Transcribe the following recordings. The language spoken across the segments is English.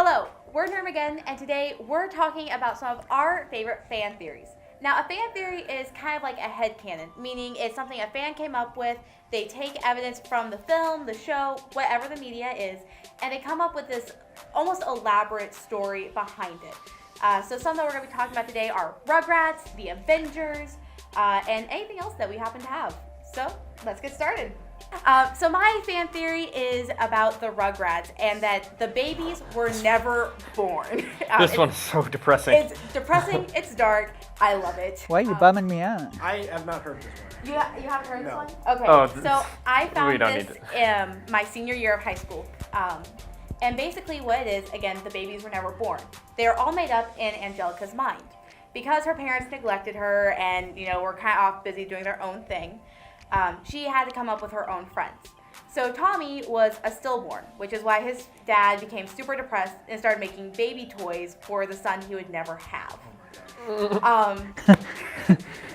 Hello, we're Nerdmageddon, and today we're talking about some of our favorite fan theories. Now, a fan theory is kind of like a headcanon, meaning it's something a fan came up with. They take evidence from the film, the show, whatever the media is, and they come up with this almost elaborate story behind it. So some that we're going to be talking about today are Rugrats, the Avengers, and anything else that we happen to have. So let's get started. So my fan theory is about the Rugrats and that the babies were never born. This one's so depressing. It's depressing, it's dark, I love it. Why are you bumming me out? I have not heard this one. You haven't heard this one? Okay, Oh, so I found don't this my senior year of high school. And basically what it is, again, the babies were never born. They were all made up in Angelica's mind. Because her parents neglected her and, were kind of off busy doing their own thing, she had to come up with her own friends. So Tommy was a stillborn, which is why his dad became super depressed and started making baby toys for the son he would never have.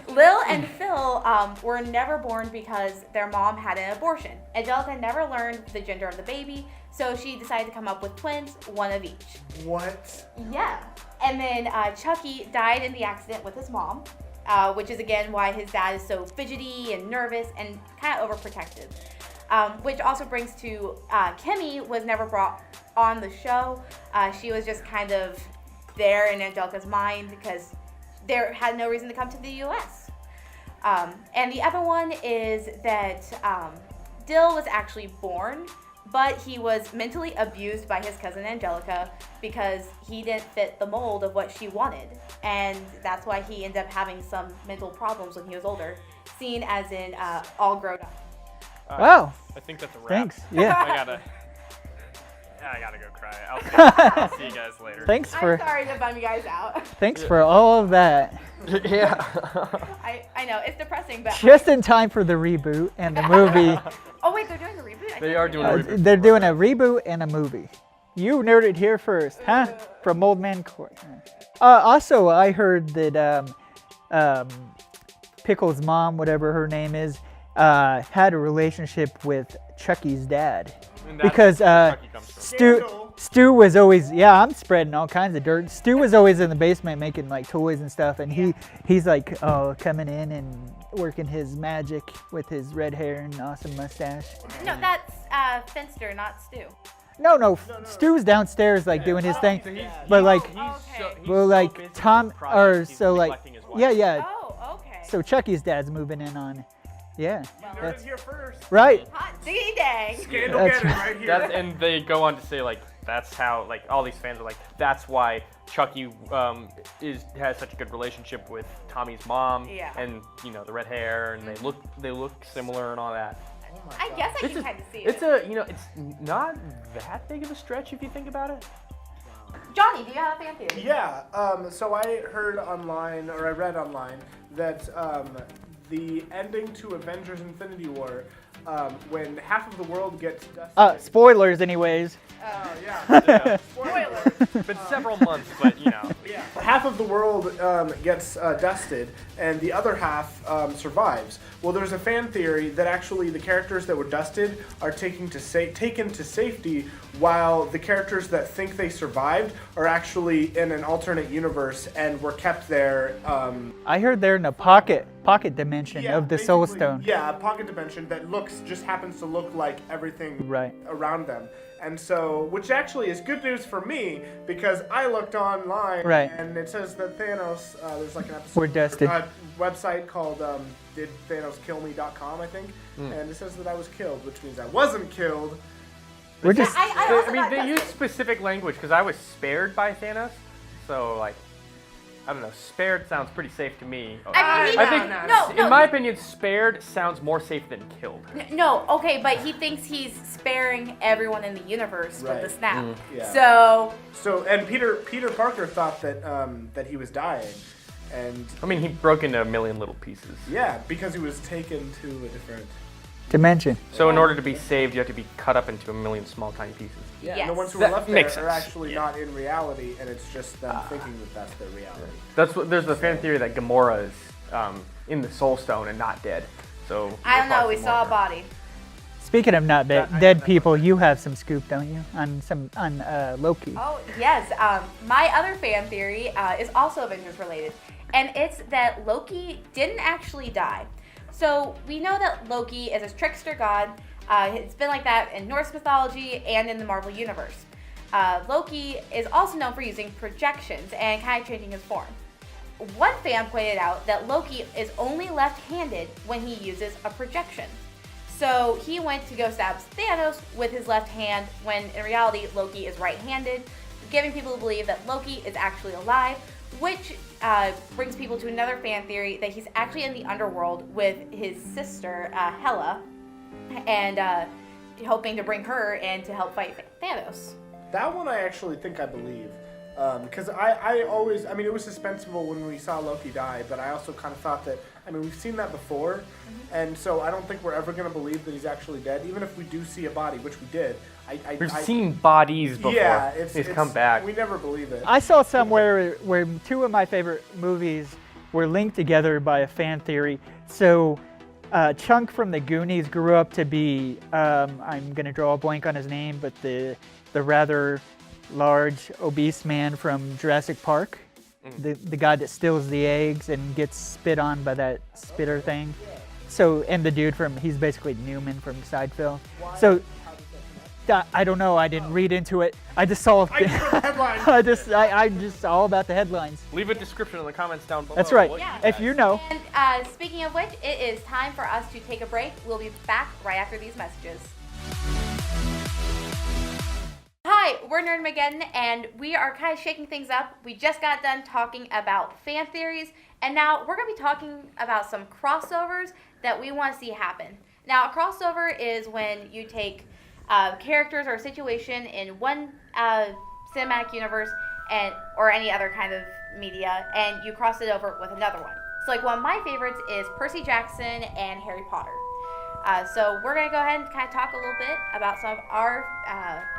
Lil and Phil were never born because their mom had an abortion. Angelica never learned the gender of the baby, so she decided to come up with twins, one of each. What? Yeah. And then Chucky died in the accident with his mom, which is again why his dad is so fidgety and nervous and kind of overprotective. Which also brings to Kimmy was never brought on the show. She was just kind of there in Angelica's mind because there had no reason to come to the U.S. And the other one is that Dill was actually born, but he was mentally abused by his cousin Angelica because he didn't fit the mold of what she wanted. And that's why he ended up having some mental problems when he was older, seen as in all grown up. Wow. I think that's a wrap. Thanks. Yeah. I gotta go cry. I'll see you guys later. I'm sorry to bum you guys out. Thanks for all of that. Yeah. I know, it's depressing, but... Just in time for the reboot and the movie. Oh wait, they're doing the reboot? They are doing a reboot. They're doing a reboot and a movie. You nerded here first, huh? From Old Man Court. Also, I heard that Pickle's mom, whatever her name is, had a relationship with Chucky's dad. Because Stu was always, I'm spreading all kinds of dirt. Stu was always in the basement making like toys and stuff, and he's like coming in and working his magic with his red hair and awesome mustache. No, that's Finster, not Stu. No, Stu's downstairs like doing his thing, but like, Tom or so like, yeah. Oh, okay. So Chucky's dad's moving in on. Yeah. You heard it here first. Right. Hot dang. Scandal-geddon right here. And they go on to say like that's how like all these fans are like that's why Chucky has such a good relationship with Tommy's mom. Yeah. And the red hair and they look similar and all that. Oh my I God. guess I can kind of see it. It's not that big of a stretch if you think about it. Johnny, do you have a fan theory? Yeah. So I heard online, or I read online, that the ending to Avengers Infinity War, when half of the world gets dusted. Spoilers, anyways. Oh, yeah. Spoiler. It's been several months, but Yeah. Half of the world gets dusted, and the other half survives. Well, there's a fan theory that actually the characters that were dusted are taken to safety, while the characters that think they survived are actually in an alternate universe and were kept there. I heard they're in a pocket dimension of the Soul basically, Stone. Yeah, a pocket dimension that just happens to look like everything around them. And so, which actually is good news for me, because I looked online, and it says that Thanos, there's like an episode, We're dusted. Website called didthanoskillme.com, I think, and it says that I was killed, which means I wasn't killed. We're just. They use specific language because I was spared by Thanos, so like. I don't know. Spared sounds pretty safe to me. I think in my opinion, spared sounds more safe than killed. No, okay, but he thinks he's sparing everyone in the universe with the snap. Yeah. So and Peter Parker thought that he was dying, and I mean he broke into a million little pieces. Yeah, because he was taken to a different dimension. So in order to be saved, you have to be cut up into a million small, tiny pieces. Yeah, yes. and the ones who are left makes there are sense. actually not in reality, and it's just them thinking that that's their reality. There's the fan theory that Gamora is in the Soul Stone and not dead. So I don't know, we saw a body. Speaking of not dead people, you have some scoop, don't you, on Loki? Oh, yes. My other fan theory is also Avengers related, and it's that Loki didn't actually die. So we know that Loki is a trickster god. It's been like that in Norse mythology and in the Marvel Universe. Loki is also known for using projections and kind of changing his form. One fan pointed out that Loki is only left-handed when he uses a projection. So he went to go stab Thanos with his left hand when in reality Loki is right-handed, giving people to believe that Loki is actually alive, which brings people to another fan theory that he's actually in the underworld with his sister Hela, and hoping to bring her in to help fight Thanos. That one I actually think I believe. Because I always, I mean, it was suspenseful when we saw Loki die, but I also kind of thought that, I mean, we've seen that before, and so I don't think we're ever going to believe that he's actually dead, even if we do see a body, which we did. We've seen bodies before. Yeah, it's come back. We never believe it. I saw somewhere where two of my favorite movies were linked together by a fan theory. So Chunk from the Goonies grew up to be, I'm going to draw a blank on his name, but the rather large, obese man from Jurassic Park. The guy that steals the eggs and gets spit on by that spitter thing. So, and the dude he's basically Newman from Seinfeld. So, I don't know, I didn't read into it. I just saw I just saw about the headlines. Leave a description in the comments down below. That's right. Yeah. If you know. And speaking of which, it is time for us to take a break. We'll be back right after these messages. Hi, we're Nerdmageddon, and we are kind of shaking things up. We just got done talking about fan theories, and now we're going to be talking about some crossovers that we want to see happen. Now, a crossover is when you take characters or a situation in one cinematic universe or any other kind of media, and you cross it over with another one. So, like, one of my favorites is Percy Jackson and Harry Potter. So we're going to go ahead and kind of talk a little bit about some of our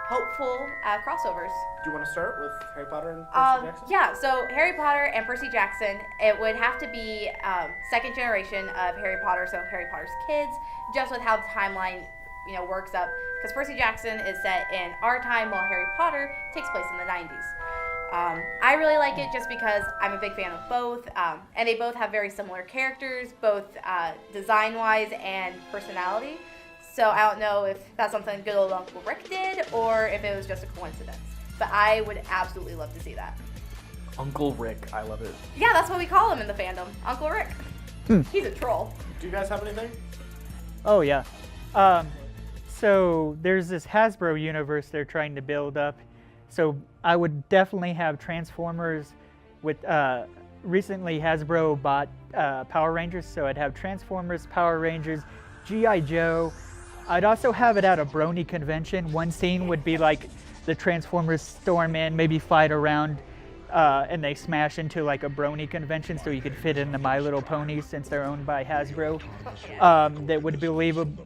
hopeful crossovers. Do you want to start with Harry Potter and Percy Jackson? Yeah, so Harry Potter and Percy Jackson, it would have to be second generation of Harry Potter, so Harry Potter's kids, just with how the timeline works up. Because Percy Jackson is set in our time while Harry Potter takes place in the 90s. I really like it just because I'm a big fan of both, and they both have very similar characters, both design-wise and personality. So I don't know if that's something good old Uncle Rick did, or if it was just a coincidence. But I would absolutely love to see that. Uncle Rick, I love it. Yeah, that's what we call him in the fandom, Uncle Rick. He's a troll. Do you guys have anything? Oh, yeah. So there's this Hasbro universe they're trying to build up. So I would definitely have Transformers with, recently Hasbro bought Power Rangers, so I'd have Transformers, Power Rangers, G.I. Joe. I'd also have it at a Brony convention. One scene would be like the Transformers storm in, maybe fight around, and they smash into like a Brony convention, so you could fit in the My Little Ponies since they're owned by Hasbro. That would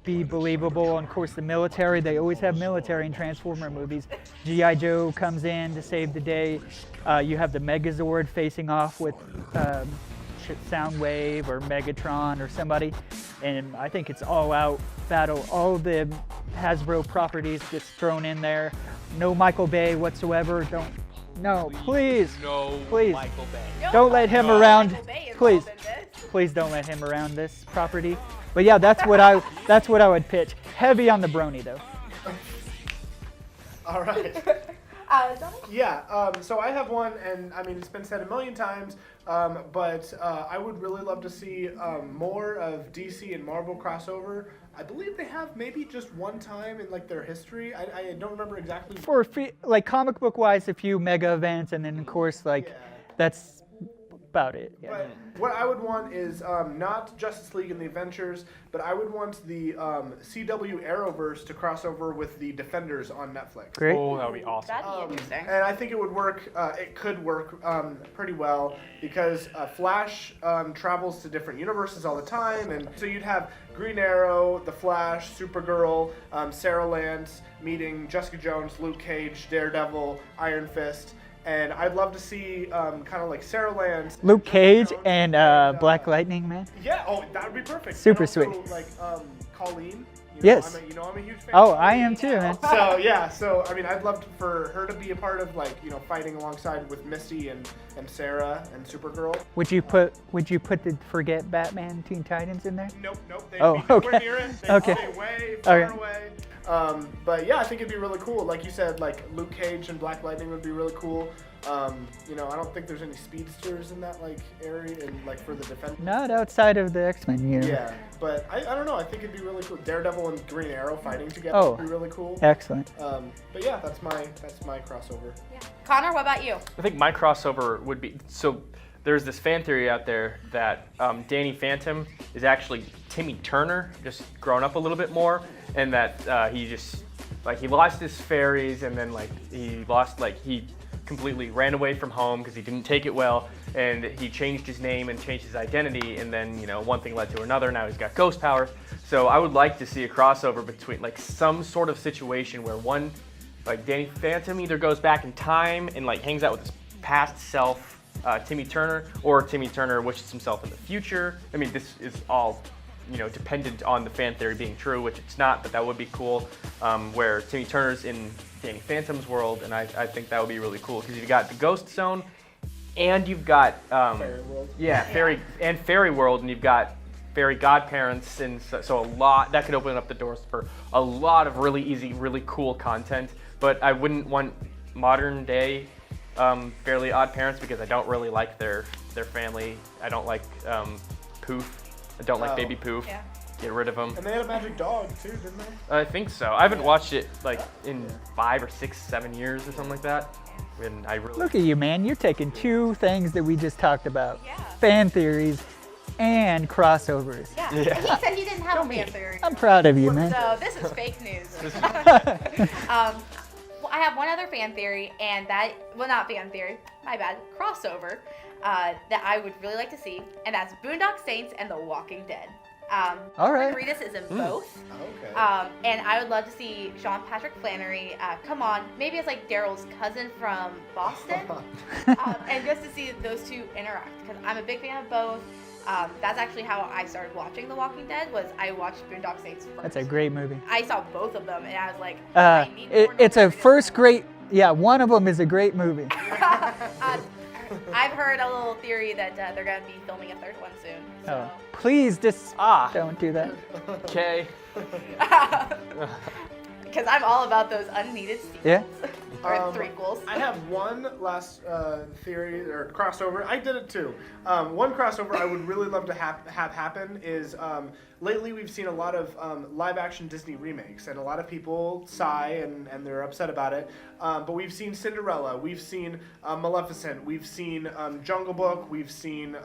be believable. And of course, the military, they always have military in Transformer movies. G.I. Joe comes in to save the day. You have the Megazord facing off with Soundwave or Megatron or somebody. And I think it's all out battle. All the Hasbro properties just thrown in there. No Michael Bay whatsoever. No, please. No, please. Michael Bay. Don't let him around. Please don't let him around this property. But yeah, that's what I would pitch. Heavy on the Brony though. All right. Yeah. So I have one, and I mean it's been said a million times, but I would really love to see more of DC and Marvel crossover. I believe they have maybe just one time in like their history. I don't remember exactly. For like comic book wise, a few mega events, and then of course that's about it. Yeah. But what I would want is not Justice League and the Adventures, but I would want the CW Arrowverse to cross over with the Defenders on Netflix. Great. Oh, that would be awesome. That'd be interesting. And I think it would work. It could work pretty well because Flash travels to different universes all the time, and so you'd have Green Arrow, The Flash, Supergirl, Sarah Lance meeting Jessica Jones, Luke Cage, Daredevil, Iron Fist. And I'd love to see kind of like Sarah Lance, Luke Cage, and Black Lightning, man. Yeah, oh, that would be perfect. Super and also, sweet. Like Colleen, Yes. I'm a huge fan. Oh, I am too, man. So yeah, I mean, I'd love for her to be a part of like fighting alongside with Misty and Sarah and Supergirl. Would you put the Forget Batman Teen Titans in there? Nope. They'd Oh, be nowhere okay. near it. They'd Okay. stay way far Okay. away. But yeah, I think it'd be really cool. Like you said, like Luke Cage and Black Lightning would be really cool. I don't think there's any speedsters in that like area and like for the defense. Not outside of the X-Men universe. Yeah, but I don't know. I think it'd be really cool. Daredevil and Green Arrow fighting together Oh. would be really cool. Excellent. But yeah, that's my crossover. Yeah. Connor, what about you? I think my crossover would be there's this fan theory out there that Danny Phantom is actually Timmy Turner, just grown up a little bit more, and that he just he lost his fairies, and then he completely ran away from home because he didn't take it well, and he changed his name and changed his identity, and then one thing led to another. Now he's got ghost powers. So I would like to see a crossover between some sort of situation where one Danny Phantom either goes back in time and hangs out with his past self, Timmy Turner, or Timmy Turner wishes himself in the future. I mean, this is all dependent on the fan theory being true, which it's not, but that would be cool, where Timmy Turner's in Danny Phantom's world, and I think that would be really cool, because you've got the Ghost Zone, and you've got Fairy World. Yeah, Fairy World, and you've got fairy godparents, and so a lot that could open up the doors for a lot of really easy, really cool content. But I wouldn't want modern day Fairly Odd Parents, because I don't really like their family. I don't like Poof. I don't like Baby Poof. Yeah. Get rid of him. And they had a magic dog too, didn't they? I think so. I haven't watched it in 5 or 6, 7 years or something like that. And I really Look at you, man. You're taking two things that we just talked about. Yeah. Fan theories and crossovers. Yeah. Yeah. He said he didn't have a fan theory. I'm proud of you, man. So this is fake news. Well, I have one other fan theory, and not fan theory, my bad, crossover, that I would really like to see, and that's Boondock Saints and The Walking Dead. All right. Reedus is in both. Okay. And I would love to see Sean Patrick Flannery come on, maybe as Daryl's cousin from Boston, and just to see those two interact, because I'm a big fan of both. That's actually how I started watching The Walking Dead, was I watched Boondock Saints first. That's a great movie. I saw both of them, and I was like, I need more It's a Reedus. first great. Yeah, one of them is a great movie. I've heard a little theory that they're going to be filming a third one soon. So. Please just don't do that. Okay. Because I'm all about those unneeded sequels. Yeah. Or threequels. I have one last theory or crossover. I did it too. One crossover I would really love to have happen is lately we've seen a lot of live-action Disney remakes, and a lot of people sigh and they're upset about it. But we've seen Cinderella, we've seen Maleficent, we've seen Jungle Book, we've seen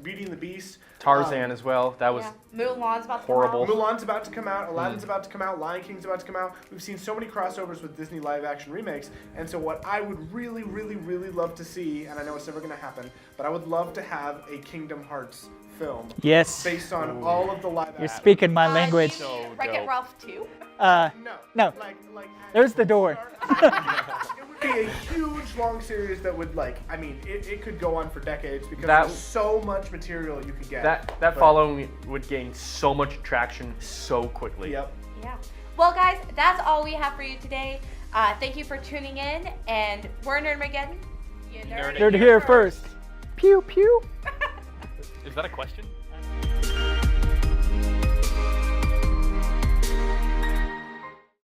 Beauty and the Beast. Tarzan as well. That was Mulan's about to horrible. come out. Mulan's about to come out, Aladdin's about to come out, Lion King's about to come out. We've seen so many crossovers with Disney live-action remakes, and so what I would really, really, really love to see, and I know it's never going to happen, but I would love to have a Kingdom Hearts film Yes. based on all of the live You're speaking my language. So Wreck-It dope. Ralph 2? No. Like There's the door. It would be a huge, long series that would it could go on for decades because there's so much material you could get. That following would gain so much traction so quickly. Yep. Yeah. Well, guys, that's all we have for you today. Thank you for tuning in, and we're Nerdmageddon. You Nerd Nerd here first. Pew pew. Is that a question?